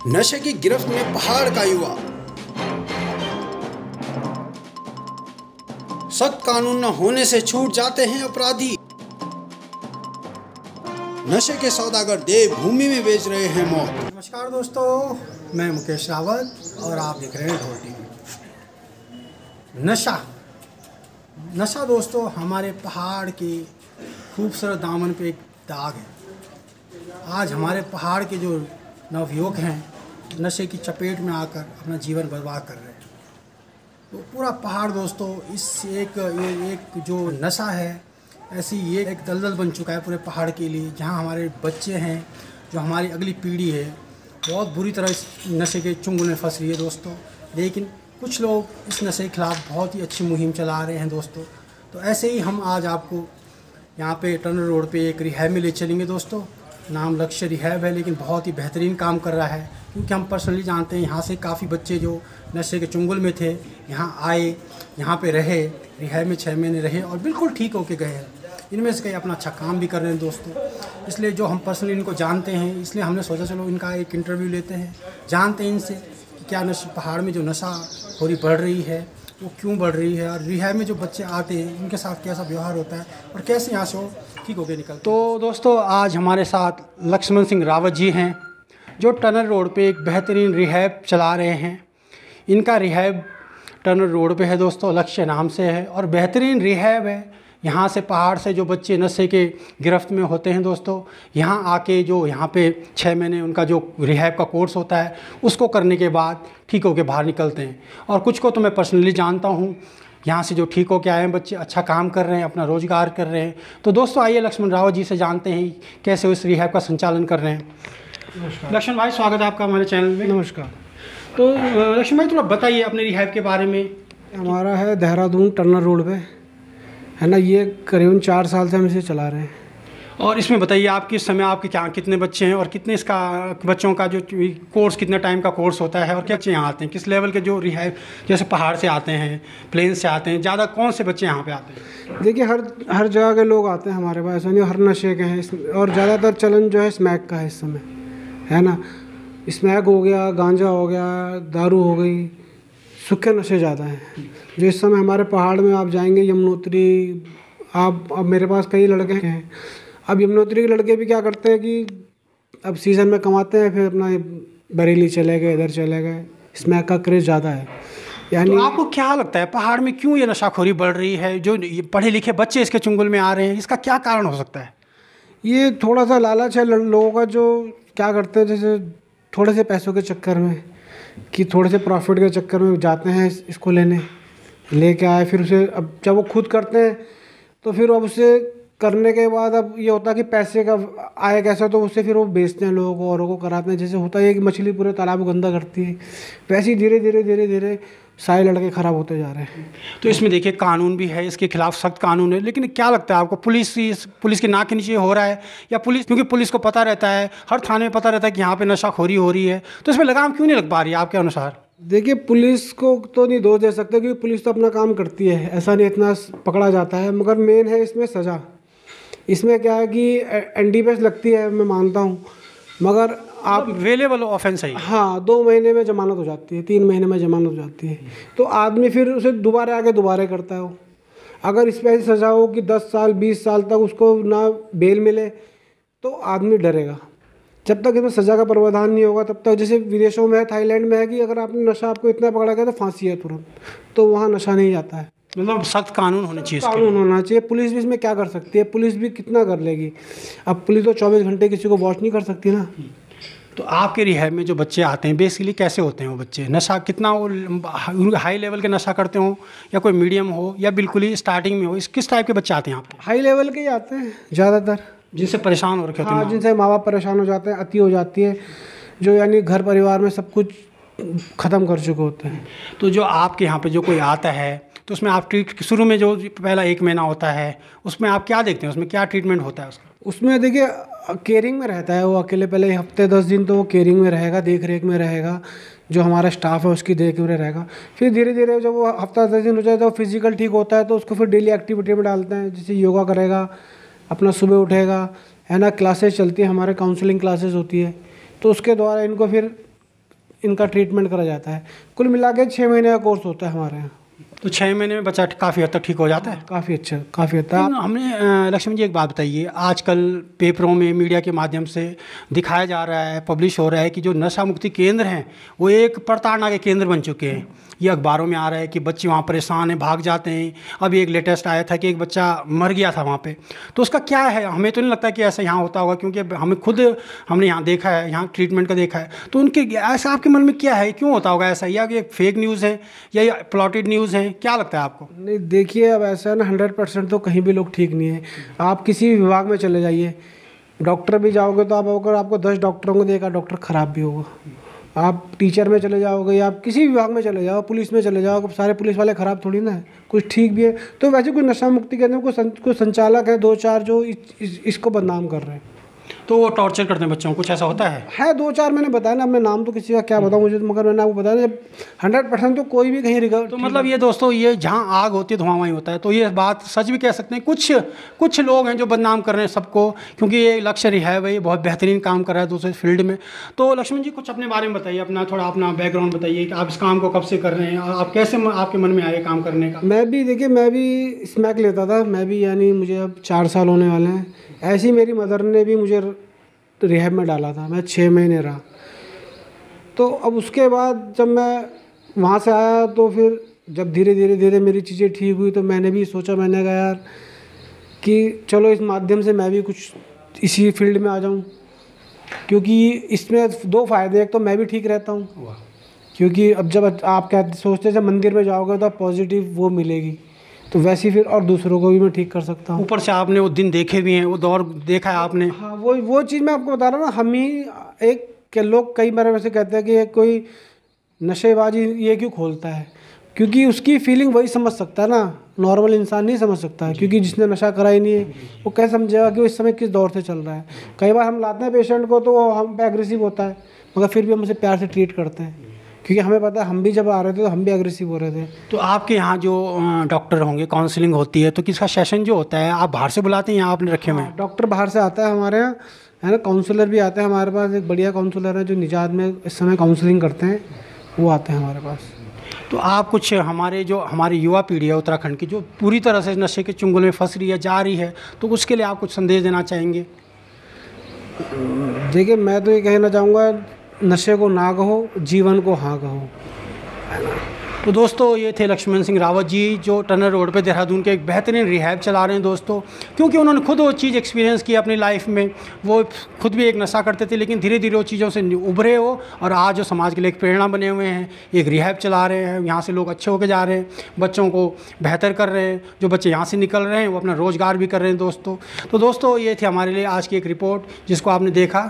नशे की गिरफ्त में पहाड़ का युवा। सख्त कानून न होने से छूट जाते हैं अपराधी। नशे के सौदागर देव भूमि में बेच रहे हैं मौत। नमस्कार दोस्तों, मैं मुकेश रावत और आप देख रहे हैं ढोल टीवी। नशा दोस्तों हमारे पहाड़ के खूबसूरत दामन पे एक दाग है। आज हमारे पहाड़ के जो नवयुवक हैं नशे की चपेट में आकर अपना जीवन बर्बाद कर रहे हैं। तो पूरा पहाड़ दोस्तों ये एक जो नशा है ऐसी ये एक दलदल बन चुका है पूरे पहाड़ के लिए, जहां हमारे बच्चे हैं, जो हमारी अगली पीढ़ी है, बहुत बुरी तरह इस नशे के चुंगल में फंस रही है दोस्तों। लेकिन कुछ लोग इस नशे के खिलाफ बहुत ही अच्छी मुहिम चला रहे हैं दोस्तों। तो ऐसे ही हम आज आपको यहाँ पे टनल रोड पे एक रिहैब में ले चलेंगे दोस्तों। नाम लक्ष्य रिहैब है, लेकिन बहुत ही बेहतरीन काम कर रहा है, क्योंकि हम पर्सनली जानते हैं यहाँ से काफ़ी बच्चे जो नशे के चुंगल में थे यहाँ आए, यहाँ पे रहे, रिहैब में 6 महीने रहे और बिल्कुल ठीक होके गए हैं। इनमें से कई अपना अच्छा काम भी कर रहे हैं दोस्तों। इसलिए जो हम पर्सनली इनको जानते हैं, इसलिए हमने सोचा चलो इनका एक इंटरव्यू लेते हैं, जानते हैं इनसे कि क्या पहाड़ में जो नशाखोरी बढ़ रही है वो क्यों बढ़ रही है, और रिहैब में जो बच्चे आते हैं उनके साथ कैसा व्यवहार होता है और कैसे यहाँ से वो ठीक होकर निकलते। तो दोस्तों आज हमारे साथ लक्ष्मण सिंह रावत जी हैं, जो टनल रोड पे एक बेहतरीन रिहैब चला रहे हैं। इनका रिहैब टनल रोड पे है दोस्तों, लक्ष्य नाम से है और बेहतरीन रिहैब है। यहाँ से पहाड़ से जो बच्चे नशे के गिरफ्त में होते हैं दोस्तों, यहाँ आके जो यहाँ पे 6 महीने उनका जो रिहैब का कोर्स होता है उसको करने के बाद ठीक होके बाहर निकलते हैं। और कुछ को तो मैं पर्सनली जानता हूँ, यहाँ से जो ठीक होके आए हैं बच्चे अच्छा काम कर रहे हैं, अपना रोज़गार कर रहे हैं। तो दोस्तों आइए लक्ष्मण रावत जी से जानते हैं कैसे इस रिहैब का संचालन कर रहे हैं। लक्ष्मण भाई, स्वागत है आपका हमारे चैनल में। नमस्कार। तो लक्ष्मण भाई थोड़ा बताइए अपने रिहैब के बारे में। हमारा है देहरादून टनल रोड पे है ना, ये करीबन 4 साल से हम इसे चला रहे हैं। और इसमें बताइए आप किस समय आपके क्या कितने बच्चे हैं और कितने इसका बच्चों का जो कोर्स कितने टाइम का कोर्स होता है, और क्या बच्चे यहाँ आते हैं, किस लेवल के जो रिहैब जैसे पहाड़ से आते हैं, प्लेन से आते हैं, ज़्यादा कौन से बच्चे यहाँ पे आते हैं? देखिए हर जगह के लोग आते हैं हमारे पास, ऐसा नहीं हर नशे के हैं। और ज़्यादातर चलन जो है स्मैक का है इस समय, है ना। स्मैक हो गया, गांजा हो गया, दारू हो गई, सूखे नशे ज़्यादा हैं जो इस समय हमारे पहाड़ में। आप जाएंगे यमुनोत्री, अब मेरे पास कई लड़के हैं। अब यमुनोत्री के लड़के भी क्या करते हैं कि अब सीज़न में कमाते हैं, फिर अपना बरेली चले गए, इधर चले गए। स्मैक का क्रेज़ ज़्यादा है। यानी तो आपको क्या लगता है पहाड़ में क्यों ये नशाखोरी बढ़ रही है, जो पढ़े लिखे बच्चे इसके चुंगल में आ रहे हैं, इसका क्या कारण हो सकता है? ये थोड़ा सा लालच है लोगों का, जो क्या करते हैं जैसे थोड़े से पैसों के चक्कर में, कि थोड़े से प्रॉफिट के चक्कर में जाते हैं इसको लेके आए, फिर उसे अब जब वो खुद करते हैं तो फिर अब उसे करने के बाद अब ये होता है कि पैसे का आए कैसा, तो उससे फिर वो बेचते हैं लोगों को, औरों को कराते हैं। जैसे होता है कि मछली पूरे तालाब को गंदा करती है, वैसे ही धीरे धीरे सारे लड़के ख़राब होते जा रहे हैं। तो इसमें देखिए कानून भी है, इसके खिलाफ सख्त कानून है, लेकिन क्या लगता है आपको पुलिस के नाक के नीचे हो रहा है, या क्योंकि पुलिस को पता रहता है, हर थाने में पता रहता है कि यहाँ पे नशाखोरी हो रही है, तो इसमें लगाम क्यों नहीं लग पा रही है आपके अनुसार? देखिए पुलिस को तो नहीं दोष दे सकते, क्योंकि पुलिस तो अपना काम करती है, ऐसा नहीं इतना पकड़ा जाता है। मगर मेन है इसमें सज़ा। इसमें क्या है कि NDPS लगती है, मैं मानता हूँ, मगर आप अवेलेबल ऑफेंस है। हाँ, 2 महीने में जमानत हो जाती है, 3 महीने में जमानत हो जाती है। तो आदमी फिर उसे दोबारा आके दोबारा करता है वो। अगर इस पर ऐसी सज़ा हो कि 10 साल 20 साल तक उसको ना बेल मिले, तो आदमी डरेगा। जब तक इसमें सज़ा का प्रावधान नहीं होगा तब तक, जैसे विदेशों में है, थाईलैंड में है कि अगर आपने नशा आपको इतना पकड़ा गया तो फांसी है तुरंत, तो वहाँ नशा नहीं जाता है। मतलब सख्त कानून होने चाहिए, कानून होना चाहिए। पुलिस भी इसमें क्या कर सकती है, पुलिस भी कितना कर लेगी। अब पुलिस तो 24 घंटे किसी को वॉच नहीं कर सकती ना। तो आपके रिहैब में जो बच्चे आते हैं बेसिकली कैसे होते हैं वो बच्चे? नशा कितना वो हाई लेवल के नशा करते हो, या कोई मीडियम हो, या बिल्कुल ही स्टार्टिंग में हो? किस टाइप के बच्चे आते हैं आपके? हाई लेवल के ही आते हैं ज़्यादातर, जिनसे परेशान हो रखे होते हैं। हाँ, जिनसे माँ बाप परेशान हो जाते हैं, अति हो जाती है, जो यानी घर परिवार में सब कुछ ख़त्म कर चुके होते हैं। तो जो आपके यहाँ पे जो कोई आता है तो उसमें आप शुरू में जो पहला 1 महीना होता है उसमें आप क्या देखते हैं, उसमें क्या ट्रीटमेंट होता है उसका? उसमें देखिए केयरिंग में रहता है वो अकेले। पहले हफ्ते 10 दिन तो वो केयरिंग में रहेगा, देख रेख में रहेगा, जो हमारा स्टाफ है उसकी देख रेख रहेगा। फिर धीरे धीरे जब वो हफ्ता 10 दिन हो जाए तो फिजिकल ठीक होता है, तो उसको फिर डेली एक्टिविटी में डालते हैं, जैसे योगा करेगा, अपना सुबह उठेगा, है ना। क्लासेस चलती है हमारे, काउंसलिंग क्लासेस होती है, तो उसके द्वारा इनको फिर इनका ट्रीटमेंट करा जाता है। कुल मिला के 6 महीने का कोर्स होता है हमारे यहाँ। तो 6 महीने में बच्चा काफ़ी हद तक ठीक हो जाता है? काफ़ी अच्छा, काफ़ी हद तक। हमने लक्ष्मण जी एक बात बताइए, आजकल पेपरों में मीडिया के माध्यम से दिखाया जा रहा है, पब्लिश हो रहा है कि जो नशा मुक्ति केंद्र हैं वो एक प्रताड़ना के केंद्र बन चुके हैं। ये अखबारों में आ रहा है कि बच्चे वहाँ परेशान हैं, भाग जाते हैं। अभी एक लेटेस्ट आया था कि एक बच्चा मर गया था वहाँ पे। तो उसका क्या है? हमें तो नहीं लगता कि ऐसा यहाँ होता होगा, क्योंकि हमने यहाँ देखा है, यहाँ ट्रीटमेंट का देखा है। तो उनके ऐसा आपके मन में क्या है, क्यों होता होगा ऐसा? या कि फेक न्यूज़ है या ये प्लॉटेड न्यूज़ है, क्या लगता है आपको? नहीं देखिए, अब ऐसा है ना, 100% तो कहीं भी लोग ठीक नहीं है। आप किसी भी विभाग में चले जाइए, डॉक्टर भी जाओगे तो आप अगर आपको 10 डॉक्टरों को देखा, डॉक्टर ख़राब भी होगा। आप टीचर में चले जाओगे या आप किसी भी विभाग में चले जाओ, पुलिस में चले जाओ, सारे पुलिस वाले ख़राब थोड़ी ना है, कुछ ठीक भी है। तो वैसे कोई नशा मुक्ति केंद्र कोई संचालक है 2-4 जो इसको बदनाम कर रहे हैं। तो वो टॉर्चर करते हैं बच्चों को, कुछ ऐसा होता है? 2-4 मैंने बताया ना, अपने नाम तो किसी का क्या बताऊँ मुझे, मगर मैंने आपको बताया जब 100% तो कोई भी कहीं रिकवर। तो मतलब ये दोस्तों, ये जहाँ आग होती है धुआं वहीं होता है। तो ये बात सच भी कह सकते हैं। कुछ लोग हैं जो बदनाम कर रहे हैं सबको, क्योंकि ये लक्ष्य रिहैब है, ये बहुत बेहतरीन काम कर रहा है दूसरे फील्ड में। तो लक्ष्मण जी कुछ अपने बारे में बताइए, अपना बैकग्राउंड बताइए कि आप इस काम को कब से कर रहे हैं, आप कैसे आपके मन में आए काम करने का? मैं भी स्मैक लेता था, मैं भी, यानी मुझे अब 4 साल होने वाले हैं। ऐसी मेरी मदर ने भी मुझे रिहैब में डाला था, मैं 6 महीने रहा। तो अब उसके बाद जब मैं वहाँ से आया तो फिर जब धीरे मेरी चीज़ें ठीक हुई तो मैंने भी सोचा, मैंने कहा यार कि चलो इस माध्यम से मैं भी कुछ इसी फील्ड में आ जाऊँ, क्योंकि इसमें 2 फ़ायदे। एक तो मैं भी ठीक रहता हूँ, क्योंकि अब जब आप क्या सोचते जब मंदिर में जाओगे तो पॉजिटिव वो मिलेगी, तो वैसे ही फिर और दूसरों को भी मैं ठीक कर सकता हूँ। ऊपर से आपने वो दिन देखे भी हैं, वो दौर देखा है आपने? हाँ, वो चीज़ मैं आपको बता रहा हूँ ना। हम ही एक के लोग कई बार वैसे कहते हैं कि कोई नशेबाजी ये क्यों खोलता है, क्योंकि उसकी फीलिंग वही समझ सकता है ना, नॉर्मल इंसान नहीं समझ सकता है, क्योंकि जिसने नशा करा ही नहीं है वो कैसे समझेगा कि वो इस समय किस दौर से चल रहा है। कई बार हम लाते हैं पेशेंट को तो वो हम पे एग्रेसिव होता है, मगर फिर भी हम उसे प्यार से ट्रीट करते हैं, क्योंकि हमें पता है हम भी जब आ रहे थे तो हम भी एग्रेसिव हो रहे थे। तो आपके यहाँ जो डॉक्टर होंगे, काउंसलिंग होती है, तो किसका सेशन जो होता है आप बाहर से बुलाते हैं, यहाँ आपने रखे हुए हैं? डॉक्टर बाहर से आता है हमारे यहाँ, है ना। काउंसलर भी आते हैं हमारे पास, एक बढ़िया काउंसलर है जो निजात में इस समय काउंसलिंग करते हैं, वो आते हैं हमारे पास। तो आप कुछ हमारी युवा पीढ़ी है उत्तराखंड की, जो पूरी तरह से नशे के चुंगल में फंस रही है, जा रही है, तो उसके लिए आप कुछ संदेश देना चाहेंगे? देखिए, मैं तो ये कहना चाहूँगा, नशे को ना कहो, जीवन को हाँ कहो। तो दोस्तों, ये थे लक्ष्मण सिंह रावत जी, जो टनल रोड पे देहरादून के एक बेहतरीन रिहैब चला रहे हैं दोस्तों। क्योंकि उन्होंने खुद वो चीज़ एक्सपीरियंस की अपनी लाइफ में। वो खुद भी एक नशा करते थे, लेकिन धीरे धीरे वो चीज़ों से उभरे हो और आज जो समाज के लिए एक प्रेरणा बने हुए हैं, एक रिहैब चला रहे हैं। यहाँ से लोग अच्छे होकर जा रहे हैं, बच्चों को बेहतर कर रहे हैं। जो बच्चे यहाँ से निकल रहे हैं वो अपना रोज़गार भी कर रहे हैं दोस्तों। तो दोस्तों, ये थी हमारे लिए आज की एक रिपोर्ट जिसको आपने देखा।